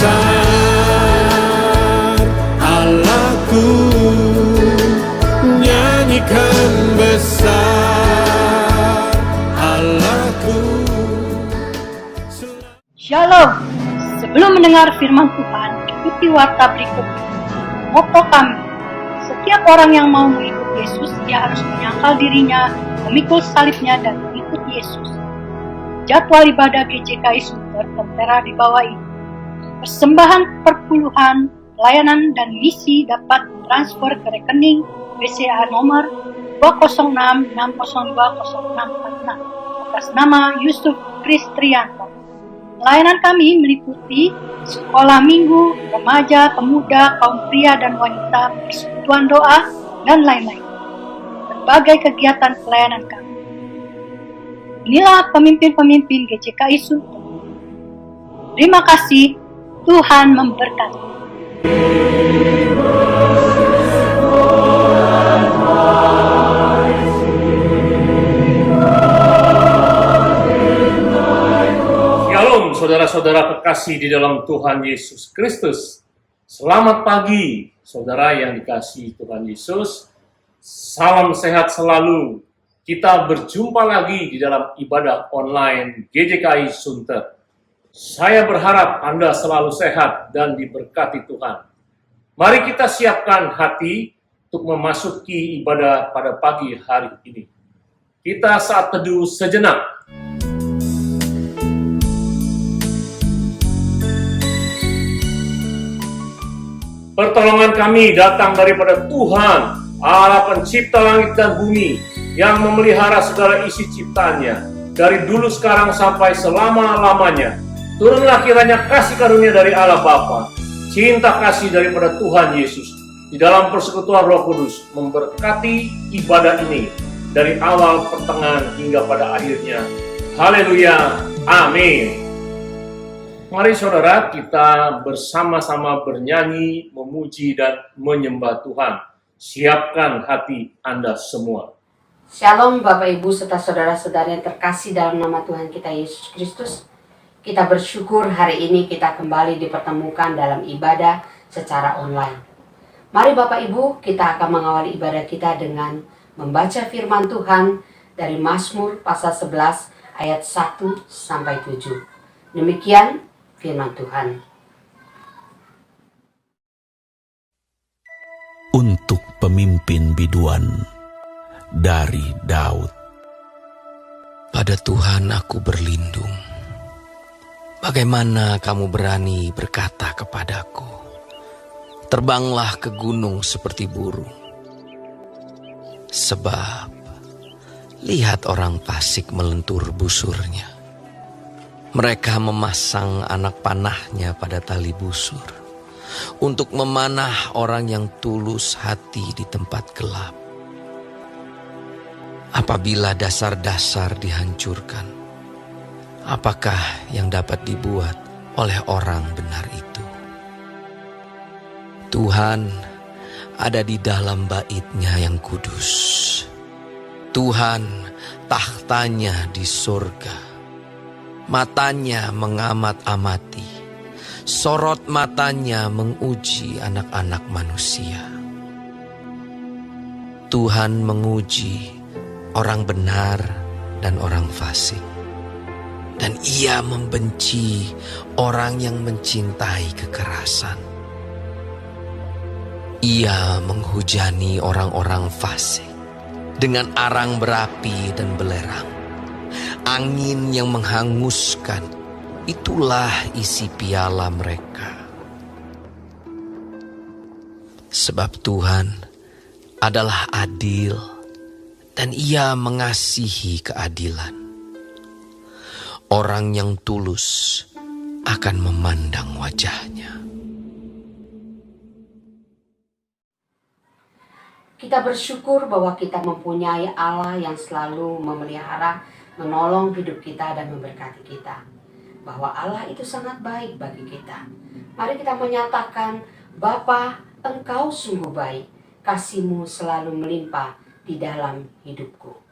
besar Allahku, nyanyikan besar Allahku. Shalom. Sebelum mendengar firman Tuhan, ikuti warta berikut ini. Motto kami, setiap orang yang mau mengikut Yesus, ia harus menyangkal dirinya, memikul salibnya, dan mengikut Yesus. Jadwal ibadah GJKI Sunter tertera di bawah ini. Persembahan perpuluhan, pelayanan, dan misi dapat transfer ke rekening BCA nomor 20660200646 atas nama Yusuf Kristrianto. Pelayanan kami meliputi sekolah minggu, remaja, pemuda, kaum pria dan wanita, persekutuan doa, dan lain-lain. Berbagai kegiatan pelayanan kami. Inilah pemimpin-pemimpin GJKI Sunter. Terima kasih, Tuhan memberkati. Saudara-saudara kekasih di dalam Tuhan Yesus Kristus. Selamat pagi, saudara yang dikasihi Tuhan Yesus. Salam sehat selalu. Kita berjumpa lagi di dalam ibadah online GJKI Sunter. Saya berharap Anda selalu sehat dan diberkati Tuhan. Mari kita siapkan hati untuk memasuki ibadah pada pagi hari ini. Kita saat teduh sejenak. Pertolongan kami datang daripada Tuhan, Allah pencipta langit dan bumi, yang memelihara segala isi ciptaannya, dari dulu sekarang sampai selama-lamanya. Turunlah kiranya kasih karunia dari Allah Bapa, cinta kasih daripada Tuhan Yesus, di dalam persekutuan Roh Kudus, memberkati ibadah ini, dari awal, pertengahan, hingga pada akhirnya. Haleluya, amin. Mari saudara, kita bersama-sama bernyanyi, memuji, dan menyembah Tuhan. Siapkan hati Anda semua. Shalom Bapak Ibu serta saudara-saudara yang terkasih dalam nama Tuhan kita Yesus Kristus. Kita bersyukur hari ini kita kembali dipertemukan dalam ibadah secara online. Mari Bapak Ibu, kita akan mengawali ibadah kita dengan membaca firman Tuhan dari Mazmur pasal 11 ayat 1-7. Demikian firman Tuhan. Untuk pemimpin biduan dari Daud. Pada Tuhan aku berlindung. Bagaimana kamu berani berkata kepadaku, terbanglah ke gunung seperti burung. Sebab lihat orang fasik melentur busurnya. Mereka memasang anak panahnya pada tali busur untuk memanah orang yang tulus hati di tempat gelap. Apabila dasar-dasar dihancurkan, apakah yang dapat dibuat oleh orang benar itu? Tuhan ada di dalam bait-Nya yang kudus. Tuhan tahtanya di surga. Matanya mengamat-amati, sorot matanya menguji anak-anak manusia. Tuhan menguji orang benar dan orang fasik, dan Ia membenci orang yang mencintai kekerasan. Ia menghujani orang-orang fasik dengan arang berapi dan belerang. Angin yang menghanguskan, itulah isi piala mereka. Sebab Tuhan adalah adil dan Ia mengasihi keadilan. Orang yang tulus akan memandang wajah-Nya. Kita bersyukur bahwa kita mempunyai Allah yang selalu memelihara, menolong hidup kita dan memberkati kita. Bahwa Allah itu sangat baik bagi kita. Mari kita menyatakan, Bapa, Engkau sungguh baik, kasih-Mu selalu melimpah di dalam hidupku.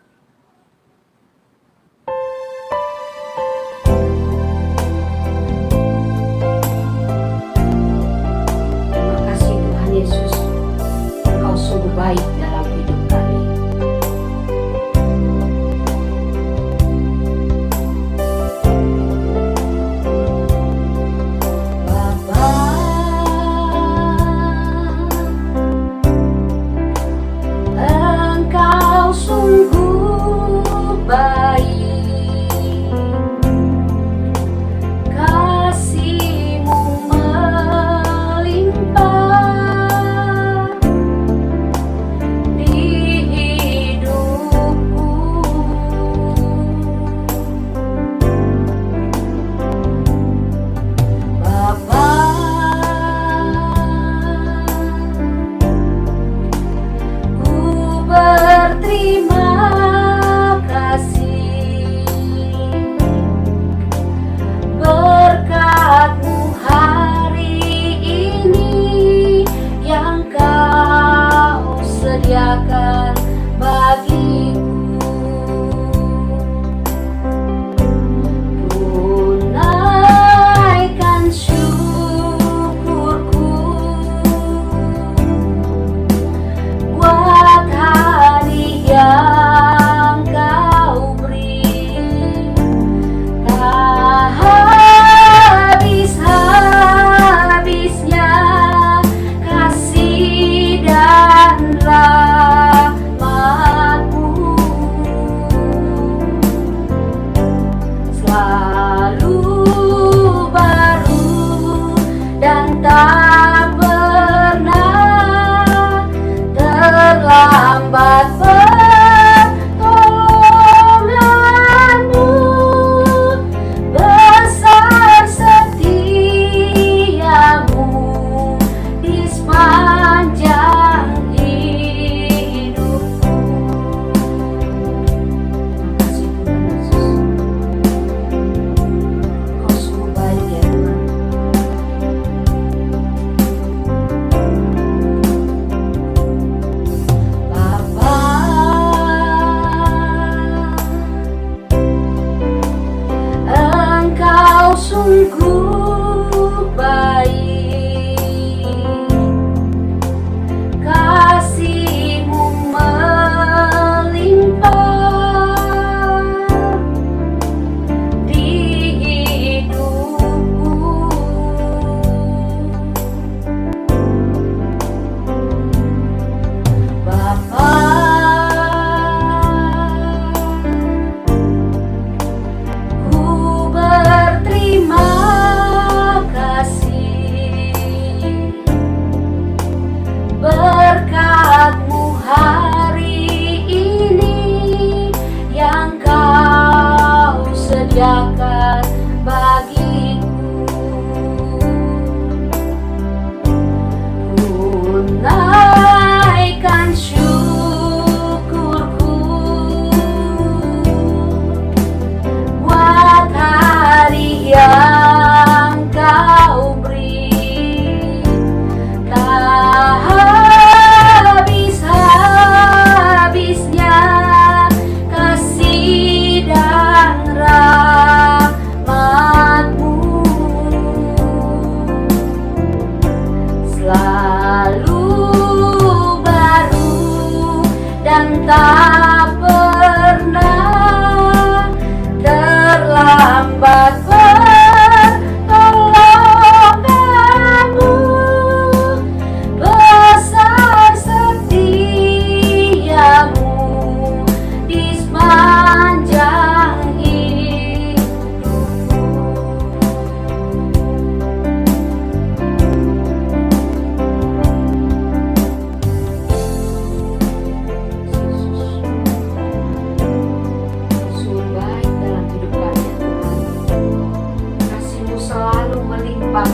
selalu melimpah.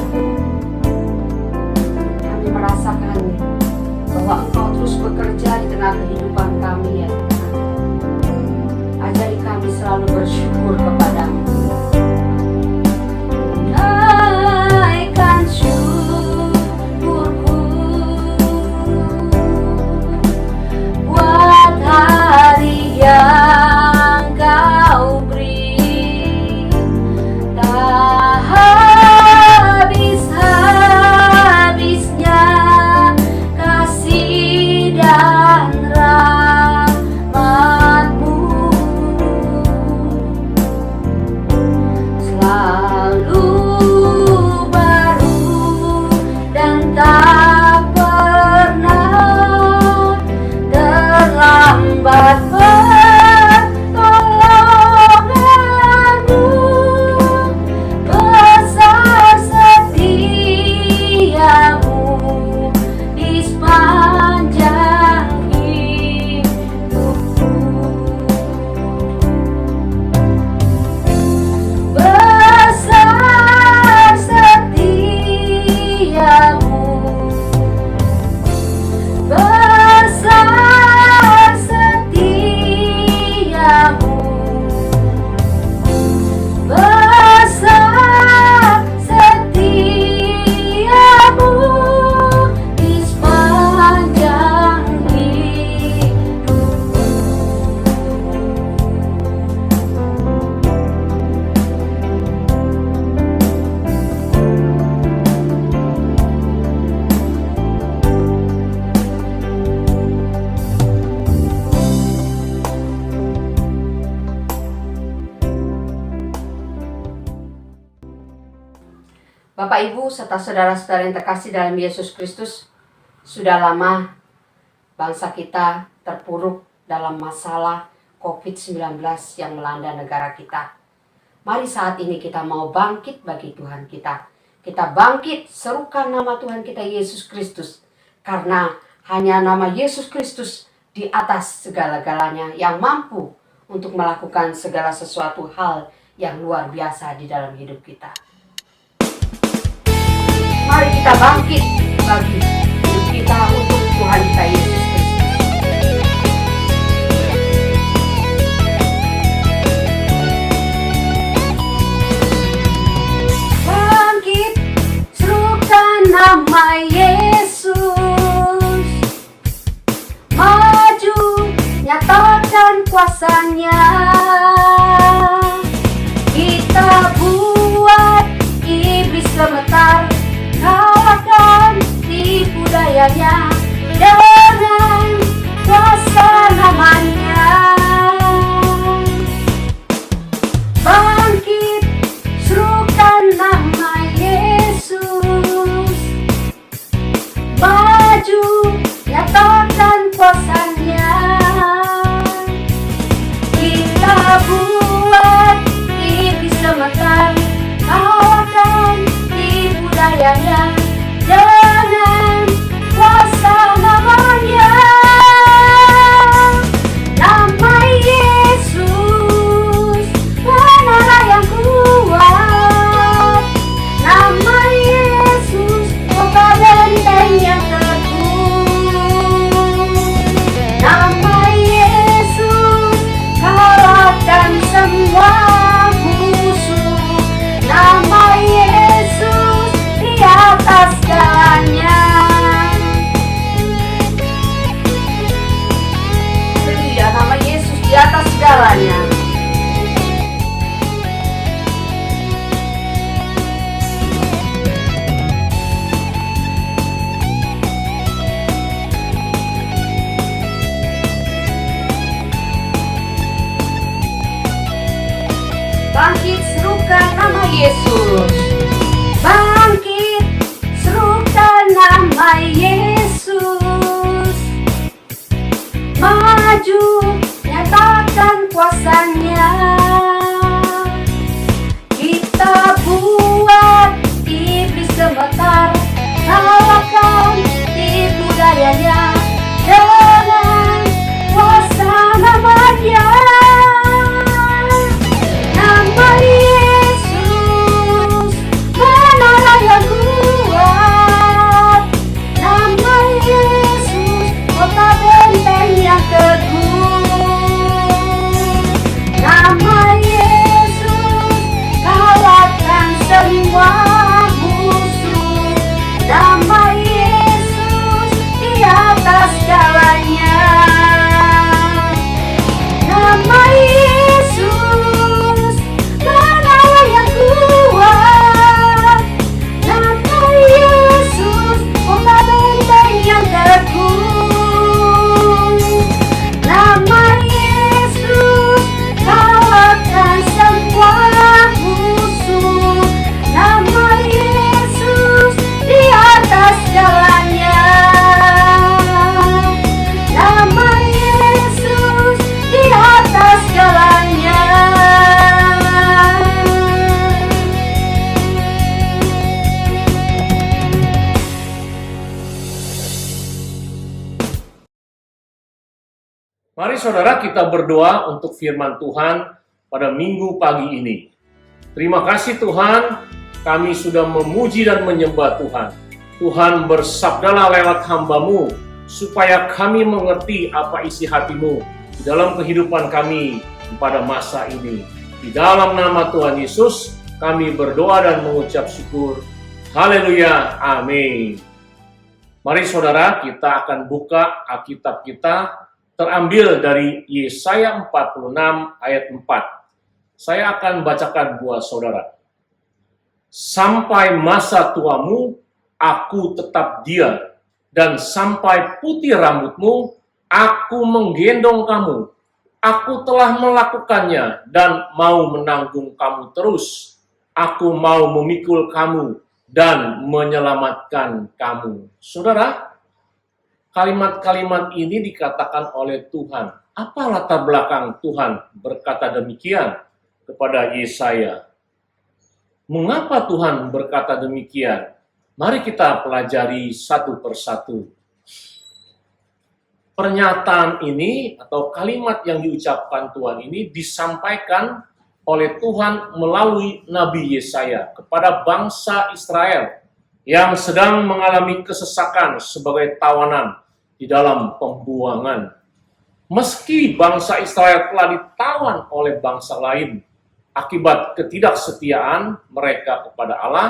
Kami merasakan bahwa Engkau terus bekerja di tengah kehidupan kami ya Tuhan. Ajari kami selalu bersyukur kepadamu. Naikkan syukurku buat hari yang Kau beri, tak habis-habisnya kasih dan rahmat-Mu, selalu baru dan tak pernah terlambat pertolongan-Mu. Besar setiamu di sepanjang hidupku. Besar setiamu, besar setiamu, besar setiamu di sepanjang hidupku. Bapak, Ibu, serta saudara-saudara yang terkasih dalam Yesus Kristus, sudah lama bangsa kita terpuruk dalam masalah COVID-19 yang melanda negara kita. Mari saat ini kita mau bangkit bagi Tuhan kita. Kita bangkit, serukan nama Tuhan kita Yesus Kristus. Karena hanya nama Yesus Kristus di atas segala-galanya yang mampu untuk melakukan segala sesuatu hal yang luar biasa di dalam hidup kita. Mari kita bangkit bagi hidup kita untuk Tuhan kita Yesus Kristus. Bangkit, serukan nama Yesus. Maju, nyatakan kuasa-Nya. Kita buat iblis gemetar, kalahkan tipu dayanya dengan kuasa nama-Nya. Bangkit, serukan nama Yesus. Maju, nyatakan kuasa-Nya. Kita buat iblis gemetar, kalahkan tipu dayanya dengan kuasa nama-Nya. Nama Yesus, menara yang kuat. Nama Yesus, kota benteng yang teguh. Nama Yesus, kalahkan semua musuh. Nama Yesus di atas segalanya. Haleluya, nama Yesus di atas segalanya. Bangkit, serukan nama Yesus. Bangkit, serukan nama Yesus. Maju, nyatakan kuasa-Nya. Kita buat iblis gemetar, kalahkan tipu dayanya dengan kuasa nama-Nya. Nama Yesus, Mari saudara kita berdoa untuk firman Tuhan pada minggu pagi ini. Terima kasih Tuhan, kami sudah memuji dan menyembah Tuhan. Tuhan bersabdalah lewat hamba-Mu, supaya kami mengerti apa isi hati-Mu di dalam kehidupan kami pada masa ini. Di dalam nama Tuhan Yesus, kami berdoa dan mengucap syukur. Haleluya, amin. Mari saudara, kita akan buka Alkitab kita terambil dari Yesaya 46 ayat 4. Saya akan bacakan buat saudara. Sampai masa tuamu, aku tetap diam, dan sampai putih rambutmu, aku menggendong kamu. Aku telah melakukannya dan mau menanggung kamu terus. Aku mau memikul kamu dan menyelamatkan kamu. Saudara, kalimat-kalimat ini dikatakan oleh Tuhan. Apa latar belakang Tuhan berkata demikian kepada Yesaya? Mengapa Tuhan berkata demikian? Mari kita pelajari satu persatu. Pernyataan ini atau kalimat yang diucapkan Tuhan ini disampaikan oleh Tuhan melalui Nabi Yesaya kepada bangsa Israel yang sedang mengalami kesesakan sebagai tawanan di dalam pembuangan. Meski bangsa Israel telah ditawan oleh bangsa lain akibat ketidaksetiaan mereka kepada Allah,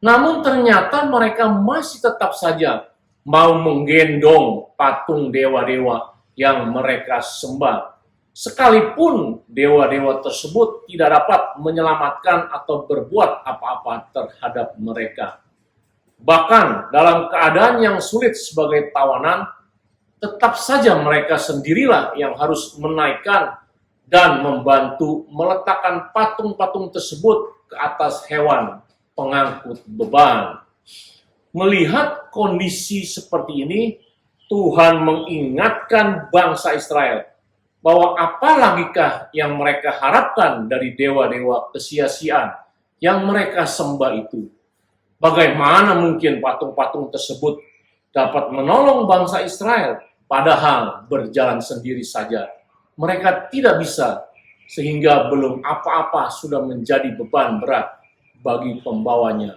namun ternyata mereka masih tetap saja mau menggendong patung dewa-dewa yang mereka sembah. Sekalipun dewa-dewa tersebut tidak dapat menyelamatkan atau berbuat apa-apa terhadap mereka. Bahkan dalam keadaan yang sulit sebagai tawanan, tetap saja mereka sendirilah yang harus menaikkan dan membantu meletakkan patung-patung tersebut ke atas hewan pengangkut beban. Melihat kondisi seperti ini, Tuhan mengingatkan bangsa Israel bahwa apalagikah yang mereka harapkan dari dewa-dewa kesia-siaan yang mereka sembah itu. Bagaimana mungkin patung-patung tersebut dapat menolong bangsa Israel, padahal berjalan sendiri saja. Mereka tidak bisa, sehingga belum apa-apa sudah menjadi beban berat bagi pembawanya.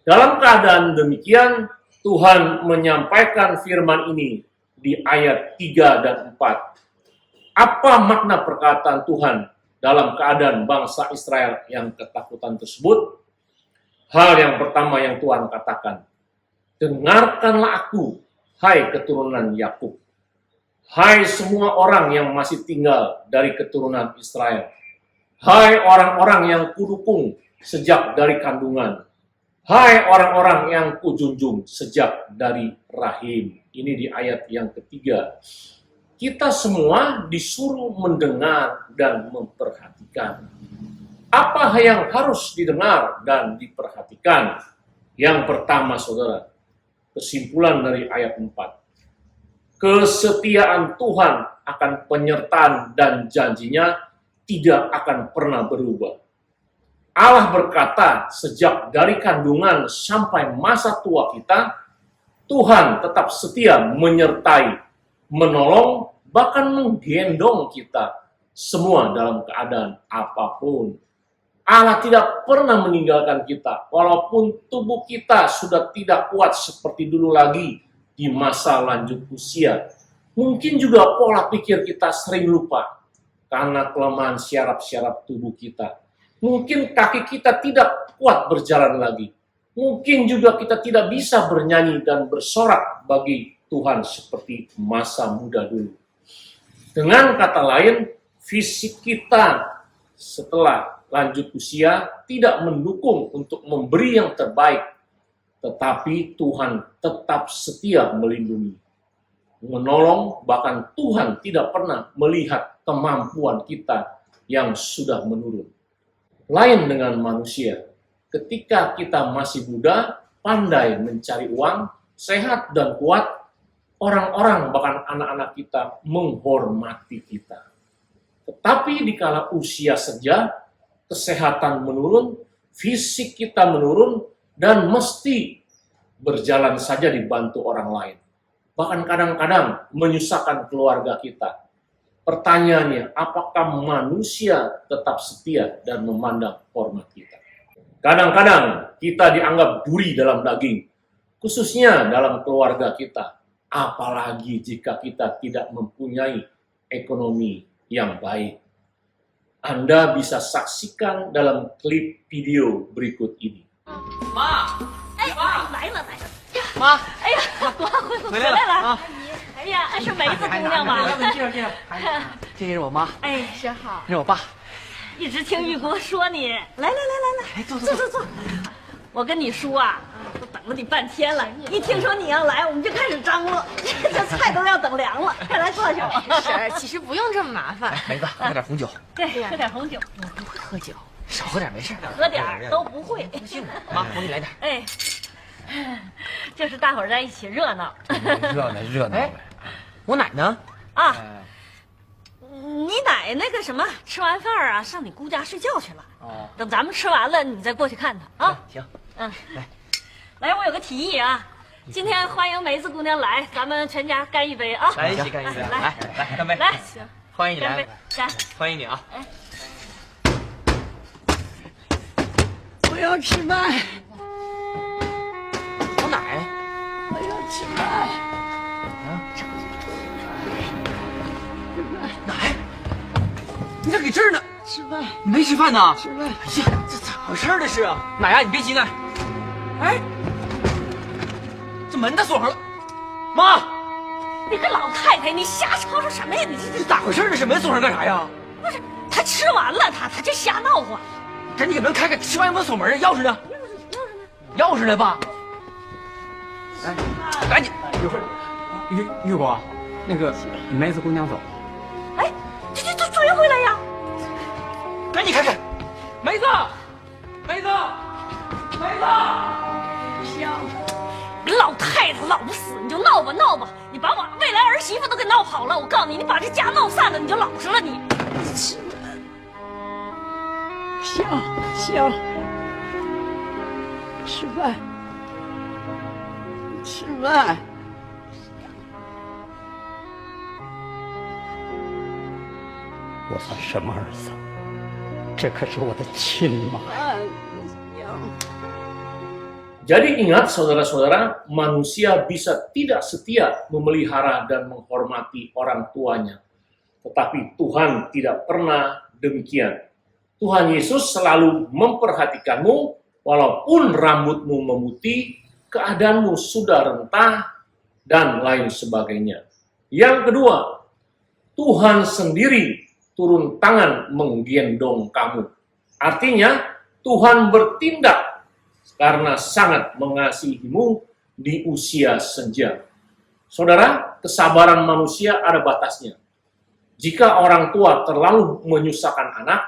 Dalam keadaan demikian, Tuhan menyampaikan firman ini di ayat 3 dan 4. Apa makna perkataan Tuhan dalam keadaan bangsa Israel yang ketakutan tersebut? Hal yang pertama yang Tuhan katakan, dengarkanlah aku, hai keturunan Yakub. Hai semua orang yang masih tinggal dari keturunan Israel. Hai orang-orang yang kudukung sejak dari kandungan. Hai orang-orang yang kujunjung sejak dari rahim. Ini di ayat yang ketiga. Kita semua disuruh mendengar dan memperhatikan. Apa yang harus didengar dan diperhatikan? Yang pertama, saudara, kesimpulan dari ayat 4. Kesetiaan Tuhan akan penyertaan dan janjinya tidak akan pernah berubah. Allah berkata, sejak dari kandungan sampai masa tua kita, Tuhan tetap setia menyertai, menolong, bahkan menggendong kita semua dalam keadaan apapun. Allah tidak pernah meninggalkan kita, walaupun tubuh kita sudah tidak kuat seperti dulu lagi di masa lanjut usia. Mungkin juga pola pikir kita sering lupa karena kelemahan syaraf-syaraf tubuh kita. Mungkin kaki kita tidak kuat berjalan lagi. Mungkin juga kita tidak bisa bernyanyi dan bersorak bagi Tuhan seperti masa muda dulu. Dengan kata lain, fisik kita setelah lanjut usia tidak mendukung untuk memberi yang terbaik, tetapi Tuhan tetap setia melindungi, menolong, bahkan Tuhan tidak pernah melihat kemampuan kita yang sudah menurun. Lain dengan manusia, ketika kita masih muda, pandai mencari uang, sehat dan kuat, orang-orang bahkan anak-anak kita menghormati kita. Tetapi dikala usia senja, kesehatan menurun, fisik kita menurun, dan mesti berjalan saja dibantu orang lain. Bahkan kadang-kadang menyusahkan keluarga kita. Pertanyaannya, apakah manusia tetap setia dan memandang hormat kita? Kadang-kadang kita dianggap duri dalam daging, khususnya dalam keluarga kita. Apalagi jika kita tidak mempunyai ekonomi yang baik. Anda bisa saksikan dalam klip video berikut ini. 妈，哎，妈，来了来了，妈，哎呀，多回来了啊！哎呀，是梅子姑娘吧？介绍介绍，这是我妈，哎，真好，这是我爸。一直听玉国说你，来来来来来，坐坐坐坐。我跟你说啊，都等了你半天了，一听说你要来，我们就开始张罗，这菜都要等凉了，快来坐下。是，其实不用这么麻烦。梅子，喝点红酒。对，喝点红酒，我不会喝酒，少喝点没事。喝点儿都不会。不信我，妈，我给你来点。哎，就是大伙儿在一起热闹。热闹呗。我奶呢？啊。你奶那个什么，吃完饭啊，上你姑家睡觉去了。哦，等咱们吃完了，你再过去看她啊。行，来，我有个提议啊，今天欢迎梅子姑娘来，咱们全家干一杯啊！来一起干一杯，来干杯！来，行，欢迎你来干杯，，干！欢迎你啊！哎，我要吃饭，我奶，我要吃饭。奶，你这给这儿呢？吃饭，你没吃饭呢？吃饭。哎呀，这咋回事这是啊？奶呀，你别急奶。哎，这门咋锁上了？妈，你个老太太，你瞎吵吵什么呀？你这这咋回事？这是门锁上干啥呀？不是她吃完了，她这瞎闹唤。赶紧给门开开，吃完有没有锁门啊？钥匙呢？钥匙呢，爸？哎，赶紧，一会儿，玉国，那个梅子姑娘走。哎，这追回来呀！赶紧开开，梅子，梅子，梅子，香，你老太太老不死，你就闹吧闹吧，你把我未来儿媳妇都给闹跑了。我告诉你，你把这家闹散了，你就老实了你。香，吃饭，吃饭。我算什么儿子？这可是我的亲妈。 Jadi ingat saudara-saudara, manusia bisa tidak setia memelihara dan menghormati orang tuanya. Tetapi Tuhan tidak pernah demikian. Tuhan Yesus selalu memperhatikanmu walaupun rambutmu memutih, keadaanmu sudah rentah, dan lain sebagainya. Yang kedua, Tuhan sendiri turun tangan menggendong kamu. Artinya, Tuhan bertindak karena sangat mengasihimu di usia senja. Saudara, kesabaran manusia ada batasnya. Jika orang tua terlalu menyusahkan anak,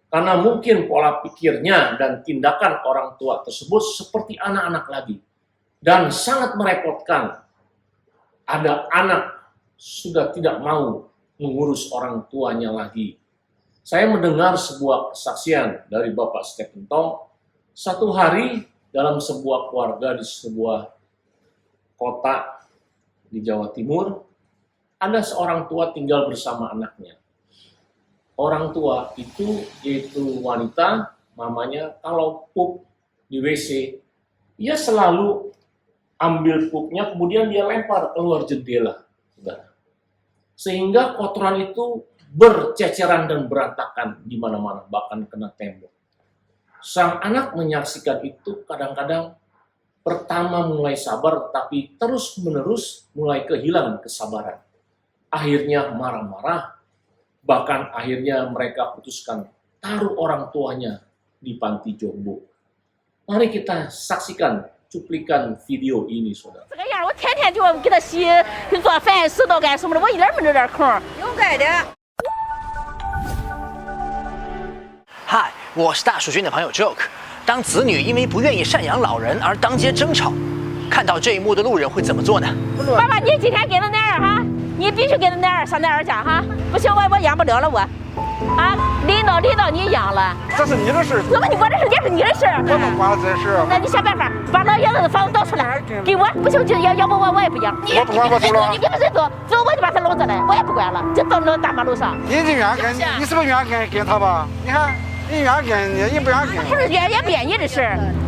karena mungkin pola pikirnya dan tindakan orang tua tersebut seperti anak-anak lagi, dan sangat merepotkan, ada anak sudah tidak mau mengurus orang tuanya lagi. Saya mendengar sebuah kesaksian dari Bapak Stephen Tong. Satu hari dalam sebuah keluarga di sebuah kota di Jawa Timur, ada seorang tua tinggal bersama anaknya. Orang tua itu, yaitu wanita, mamanya, kalau pup di WC, ia selalu ambil pupnya, kemudian dia lempar keluar jendela. Sehingga kotoran itu berceceran dan berantakan di mana-mana, bahkan kena tembok. Sang anak menyaksikan itu kadang-kadang pertama mulai sabar, tapi terus-menerus mulai kehilangan kesabaran. Akhirnya marah-marah, bahkan akhirnya mereka putuskan taruh orang tuanya di panti jombo. Mari kita saksikan cuplikan video ini, saudara. 这个样，我天天就给他洗、给做饭、拾掇干什么的，我一点没留点空。应该的。 嗨，我是大树君的朋友 Joke。当子女因为不愿意赡养老人而当街争吵，看到这一幕的路人会怎么做呢？爸爸，你今天给他哪儿哈？你必须给他哪儿上哪儿去哈？不行，我养不了了我。啊，领导你养了，这是你的事。怎么我的事也是你的事？我能管这事？那你想办法把老爷子的房子倒出来，给我，不行就要不我也不养。我不管我走了。你不是走我就把他弄着来，我也不管了，就到那大马路上。你愿跟，你是不是愿跟他吧？你看，你愿跟你不愿跟。不是愿意变你的事，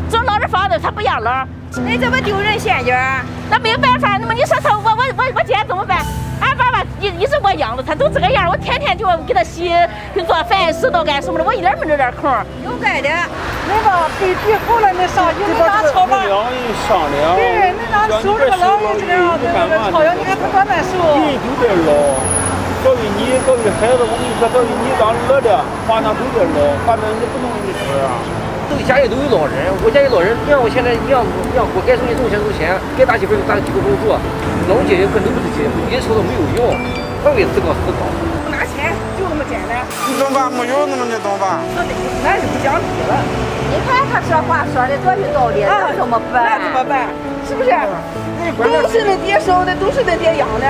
走老人房子他不养了，那怎么丢人现眼？那没有办法，那么你说他我今天怎么办？俺爸爸一直我养着，他都这个样，我天天就给他洗做饭、拾掇干什么的，我一点没这点空。有该的，那个比后来那上，你拿草吧。两人商量。对，你拿收这个老人这个样子，那个草药，你看他多难受。人都在老，教育你，教育孩子，我跟你说，教育你当儿的，反正都在老，反正你不能你说啊。家里都有老人，我家里老人，你看我现在你让我该收钱收钱，该打几份就打几份工作，老解决可能不是解决，你说的没有用，换位思考。拿钱就那么简单。你怎么办？没有那么你怎么办？那就不讲理了。你看他说话说的多有道理，那怎么办？那怎么办？是不是？都是恁爹生的，都是恁爹养的。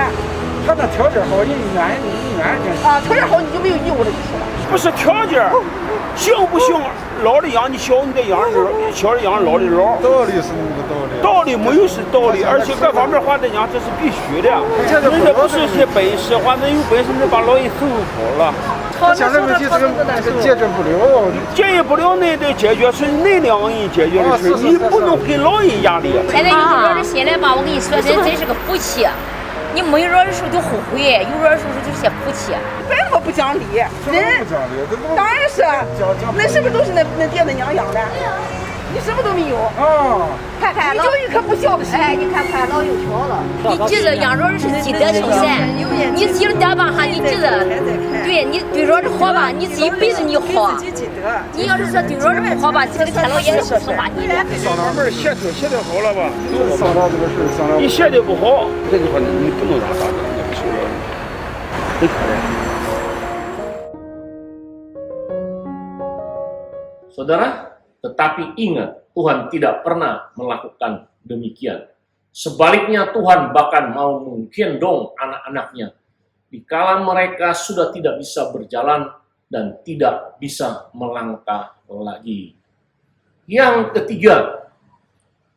他那条件好，人愿啊，条件好你就没有义务了，就是了。不是条件，行不行？老的养你小，你得养儿；小的养老的老。道理是那个道理。道理没有是道理，而且各方面话来讲，这是必须的。人家不是些本事，话能有本事能把老人伺候好了。现在问题这个解决不了，解决不了，那得解决是那两个人解决的事，你不能给老人压力。现在有老人心里吧，我跟你说，真是个福气。你没老的时候就后悔，有老的时候就些福气。为什么不讲理？人当然是，那是不是都是那爹那娘养的？你什么都没有啊！看你就一颗不孝的心。哎，你看老油条了。你记着养老人是积德行善，你积了德吧哈，你记着，对你对老人好吧，你这一辈子你好。你要是说对老人不好吧，这个天老爷是不把你的。上哪门协调好了吧？商量这个事，商量。你协调不好，这个话你不能让啥的，你不行了，很可怜。Saudara, tetapi ingat, Tuhan tidak pernah melakukan demikian. Sebaliknya Tuhan bahkan mau menggendong anak-anaknya dikala mereka sudah tidak bisa berjalan dan tidak bisa melangkah lagi. Yang ketiga,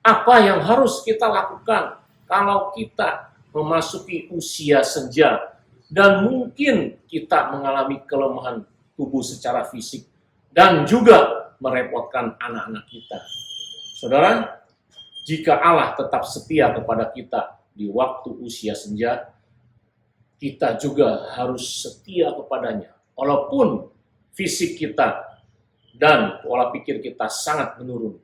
apa yang harus kita lakukan kalau kita memasuki usia senja dan mungkin kita mengalami kelemahan tubuh secara fisik dan juga merepotkan anak-anak kita. Saudara, jika Allah tetap setia kepada kita di waktu usia senja, kita juga harus setia kepadanya. Walaupun fisik kita dan pola pikir kita sangat menurun.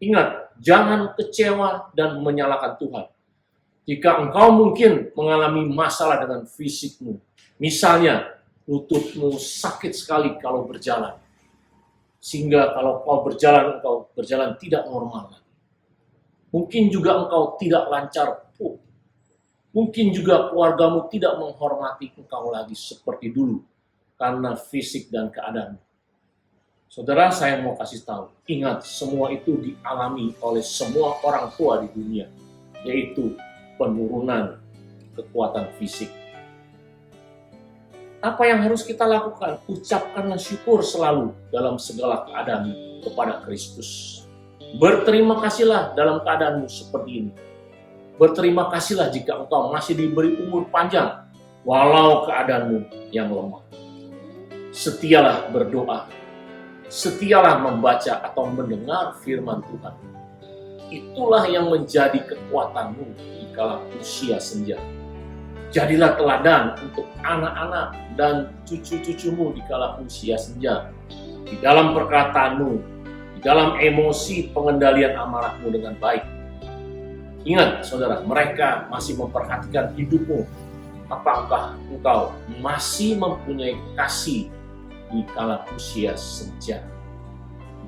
Ingat, jangan kecewa dan menyalahkan Tuhan. Jika engkau mungkin mengalami masalah dengan fisikmu, misalnya lututmu sakit sekali kalau berjalan, sehingga kalau engkau berjalan tidak normal lagi. Mungkin juga engkau tidak lancar pun. Mungkin juga keluargamu tidak menghormati engkau lagi seperti dulu karena fisik dan keadaanmu. Saudara, saya mau kasih tahu, ingat semua itu dialami oleh semua orang tua di dunia, yaitu penurunan kekuatan fisik. Apa yang harus kita lakukan? Ucapkanlah syukur selalu dalam segala keadaan kepada Kristus. Berterima kasihlah dalam keadaanmu seperti ini. Berterima kasihlah jika engkau masih diberi umur panjang, walau keadaanmu yang lemah. Setialah berdoa. Setialah membaca atau mendengar firman Tuhan. Itulah yang menjadi kekuatanmu di kala usia senja. Jadilah teladan untuk anak-anak dan cucu-cucumu di kala usia senja. Di dalam perkataanmu, di dalam emosi pengendalian amarahmu dengan baik. Ingat, saudara, mereka masih memperhatikan hidupmu. Apakah engkau masih mempunyai kasih di kala usia senja?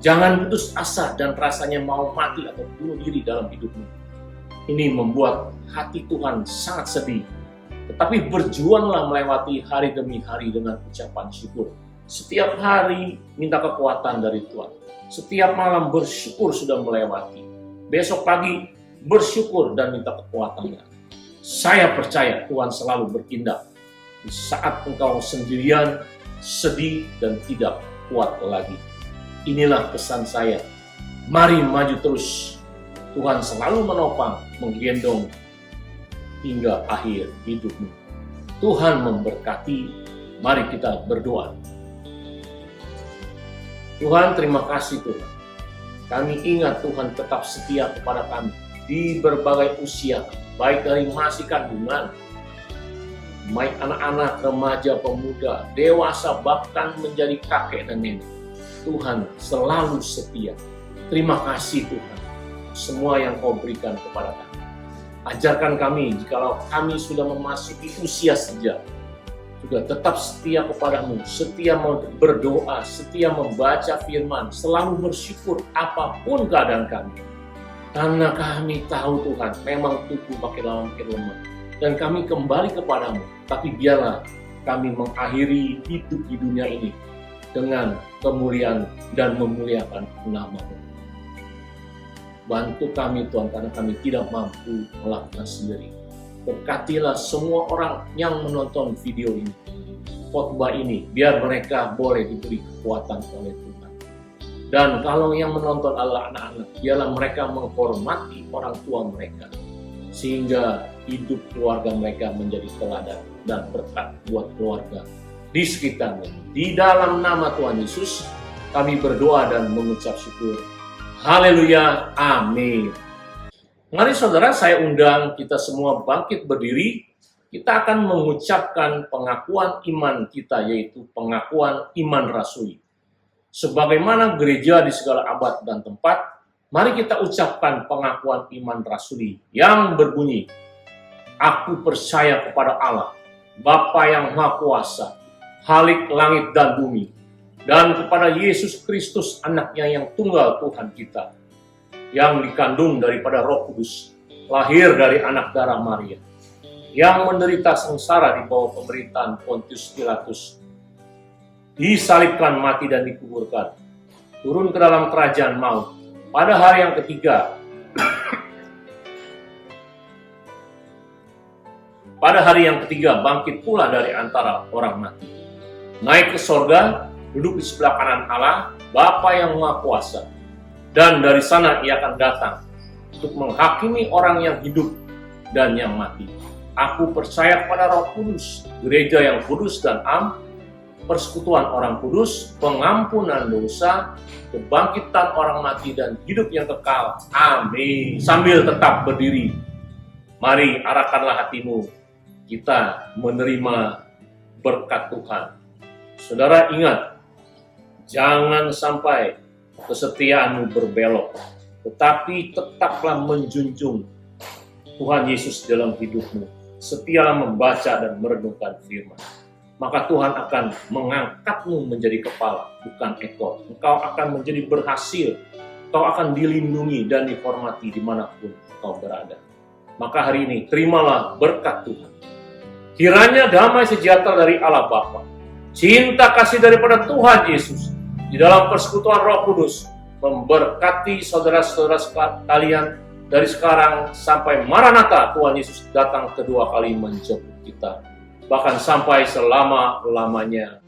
Jangan putus asa dan rasanya mau mati atau bunuh diri dalam hidupmu. Ini membuat hati Tuhan sangat sedih. Tetapi berjuanglah melewati hari demi hari dengan ucapan syukur. Setiap hari minta kekuatan dari Tuhan. Setiap malam bersyukur sudah melewati. Besok pagi bersyukur dan minta kekuatannya. Saya percaya Tuhan selalu bertindak. Di saat engkau sendirian, sedih dan tidak kuat lagi. Inilah pesan saya. Mari maju terus. Tuhan selalu menopang, menggendong hingga akhir hidupmu. Tuhan memberkati. Mari kita berdoa. Tuhan, terima kasih Tuhan. Kami ingat Tuhan tetap setia kepada kami di berbagai usia, baik dari masih kandungan, baik anak-anak, remaja, pemuda, dewasa, bahkan menjadi kakek dan nenek. Tuhan selalu setia. Terima kasih Tuhan, semua yang Kau berikan kepada kami. Ajarkan kami jikalau kami sudah memasuki usia senja, juga tetap setia kepadamu, setia berdoa, setia membaca firman, selalu bersyukur apapun keadaan kami. Karena kami tahu Tuhan, memang tubuh makin lemah, dan kami kembali kepadamu. Tapi biarlah kami mengakhiri hidup di dunia ini dengan kemuliaan dan memuliakan nama-Mu. Bantu kami Tuhan, karena kami tidak mampu melakukan sendiri. Berkatilah semua orang yang menonton video ini, khotbah ini, biar mereka boleh diberi kekuatan oleh Tuhan. Dan kalau yang menonton adalah anak-anak, biarlah mereka menghormati orang tua mereka, sehingga hidup keluarga mereka menjadi teladan dan berkat buat keluarga di sekitarnya. Di dalam nama Tuhan Yesus, kami berdoa dan mengucap syukur. Haleluya, amin. Mari saudara, saya undang kita semua bangkit berdiri. Kita akan mengucapkan pengakuan iman kita, yaitu pengakuan iman rasuli. Sebagaimana gereja di segala abad dan tempat, mari kita ucapkan pengakuan iman rasuli yang berbunyi, Aku percaya kepada Allah, Bapa yang Maha Kuasa, Khalik langit dan bumi, dan kepada Yesus Kristus, anaknya yang tunggal Tuhan kita, yang dikandung daripada Roh Kudus, lahir dari anak darah Maria, yang menderita sengsara di bawah pemerintahan Pontius Pilatus, disalibkan, mati dan dikuburkan, turun ke dalam kerajaan maut, pada hari yang ketiga, bangkit pula dari antara orang mati, naik ke sorga, duduk di sebelah kanan Allah, Bapa yang Maha Kuasa. Dan dari sana ia akan datang untuk menghakimi orang yang hidup dan yang mati. Aku percaya kepada Roh Kudus, gereja yang kudus dan am, persekutuan orang kudus, pengampunan dosa, kebangkitan orang mati dan hidup yang kekal. Amin. Sambil tetap berdiri, mari arahkanlah hatimu. Kita menerima berkat Tuhan. Saudara ingat, jangan sampai kesetiaanmu berbelok, tetapi tetaplah menjunjung Tuhan Yesus dalam hidupmu. Setialah membaca dan merenungkan firman. Maka Tuhan akan mengangkatmu menjadi kepala, bukan ekor. Engkau akan menjadi berhasil. Engkau akan dilindungi dan dihormati dimanapun engkau berada. Maka hari ini terimalah berkat Tuhan. Kiranya damai sejahtera dari Allah Bapa, cinta kasih daripada Tuhan Yesus, di dalam persekutuan Roh Kudus, memberkati saudara-saudara sekalian dari sekarang sampai Maranatha Tuhan Yesus datang kedua kali menjemput kita, bahkan sampai selama-lamanya.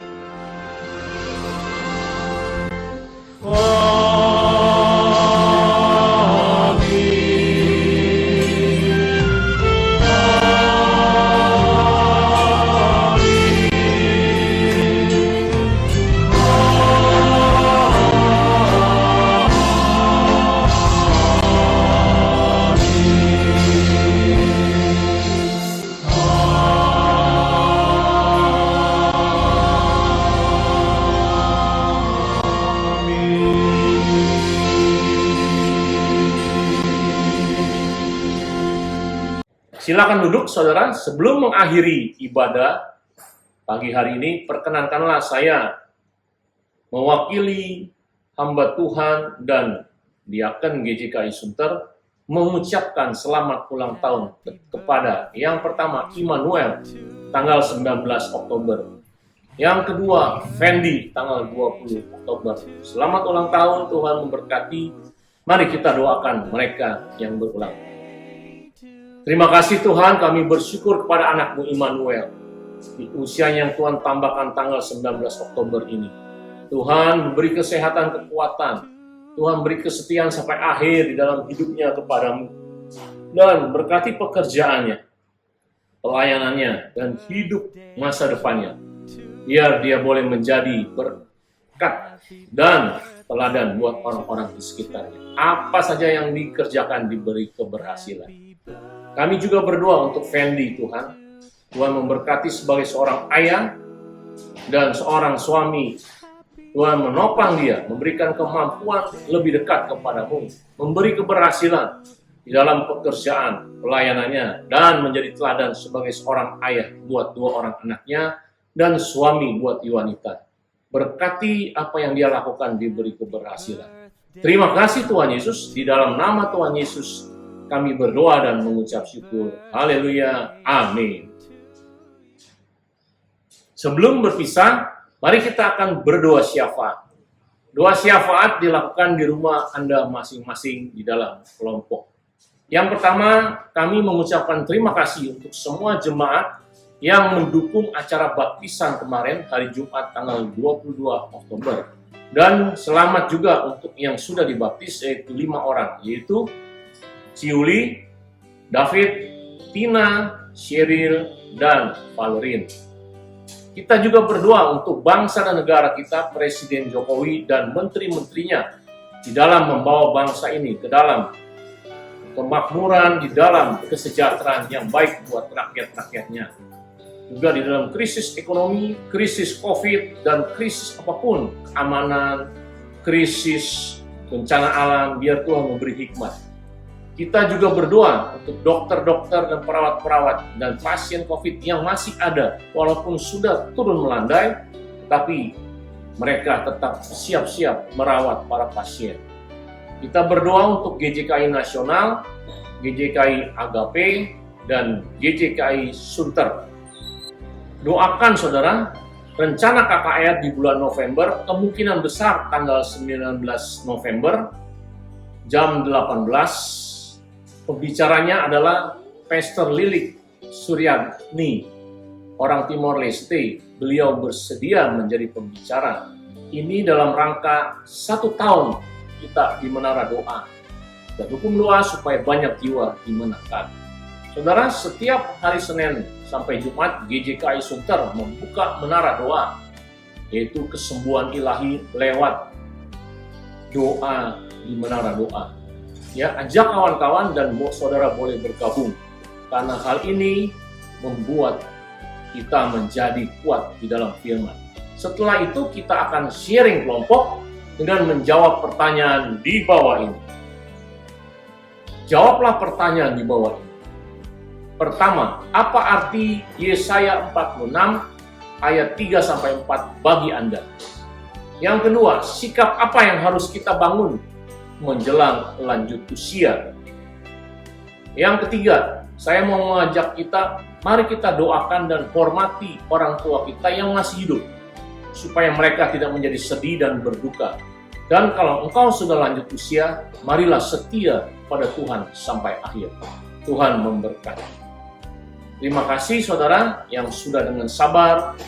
Silakan duduk saudara. Sebelum mengakhiri ibadah pagi hari ini, perkenankanlah saya mewakili hamba Tuhan dan Diaken GJKI Sunter mengucapkan selamat ulang tahun kepada yang pertama Immanuel tanggal 19 Oktober. Yang kedua Fendi tanggal 20 Oktober. Selamat ulang tahun, Tuhan memberkati. Mari kita doakan mereka yang berulang. Terima kasih Tuhan, kami bersyukur kepada anak-Mu Immanuel. di usia yang Tuhan tambahkan tanggal 19 Oktober ini. Tuhan beri kesehatan, kekuatan. Tuhan beri kesetiaan sampai akhir di dalam hidupnya kepadamu. Dan berkati pekerjaannya, pelayanannya, dan hidup masa depannya. Biar dia boleh menjadi berkat dan teladan buat orang-orang di sekitarnya. Apa saja yang dikerjakan diberi keberhasilan. Kami juga berdoa untuk Fendi, Tuhan. Tuhan memberkati sebagai seorang ayah dan seorang suami. Tuhan menopang dia, memberikan kemampuan lebih dekat kepadamu, memberi keberhasilan di dalam pekerjaan, pelayanannya, dan menjadi teladan sebagai seorang ayah buat 2 orang anaknya, dan suami buat wanita. Berkati apa yang dia lakukan diberi keberhasilan. Terima kasih Tuhan Yesus, di dalam nama Tuhan Yesus kami berdoa dan mengucap syukur. Haleluya, amin. Sebelum berpisah, mari kita akan berdoa syafaat. Doa syafaat dilakukan di rumah Anda masing-masing di dalam kelompok. Yang pertama, kami mengucapkan terima kasih untuk semua jemaat yang mendukung acara baptisan kemarin hari Jumat tanggal 22 Oktober. Dan selamat juga untuk yang sudah dibaptis, yaitu 5 orang, yaitu Ciuli, David, Tina, Sheryl, dan Valerin. Kita juga berdoa untuk bangsa dan negara kita, Presiden Jokowi dan menteri-menterinya di dalam membawa bangsa ini ke dalam kemakmuran, di dalam kesejahteraan yang baik buat rakyat-rakyatnya. Juga di dalam krisis ekonomi, krisis COVID, dan krisis apapun, keamanan, krisis bencana alam, biar Tuhan memberi hikmat. Kita juga berdoa untuk dokter-dokter dan perawat-perawat dan pasien COVID yang masih ada, walaupun sudah turun melandai, tapi mereka tetap siap-siap merawat para pasien. Kita berdoa untuk GJKI Nasional, GJKI Agape, dan GJKI Sunter. Doakan saudara, rencana KKR di bulan November, kemungkinan besar tanggal 19 November, jam 18, pembicaranya adalah Pastor Lilik Suryani, orang Timor Leste. Beliau bersedia menjadi pembicara. Ini dalam rangka 1 tahun kita di Menara Doa. Kita dukung doa supaya banyak jiwa dimenangkan. Saudara, setiap hari Senin sampai Jumat, GJKI Sunter membuka Menara Doa, yaitu kesembuhan ilahi lewat doa di Menara Doa. Ya, ajak kawan-kawan dan saudara boleh bergabung, karena hal ini membuat kita menjadi kuat di dalam firman. Setelah itu kita akan sharing kelompok dengan menjawab pertanyaan di bawah ini. Jawablah pertanyaan di bawah ini. Pertama, apa arti Yesaya 46 ayat 3-4 bagi Anda? Yang kedua, sikap apa yang harus kita bangun menjelang lanjut usia? Yang ketiga, saya mau mengajak kita, mari kita doakan dan hormati orang tua kita yang masih hidup, supaya mereka tidak menjadi sedih dan berduka. Dan kalau engkau sudah lanjut usia, marilah setia pada Tuhan sampai akhir. Tuhan memberkati. Terima kasih saudara yang sudah dengan sabar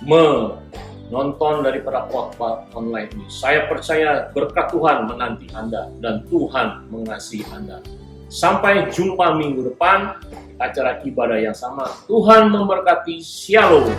menonton daripada khotbah online ini. Saya percaya berkat Tuhan menanti Anda dan Tuhan mengasihi Anda. Sampai jumpa minggu depan, acara ibadah yang sama. Tuhan memberkati. Shalom.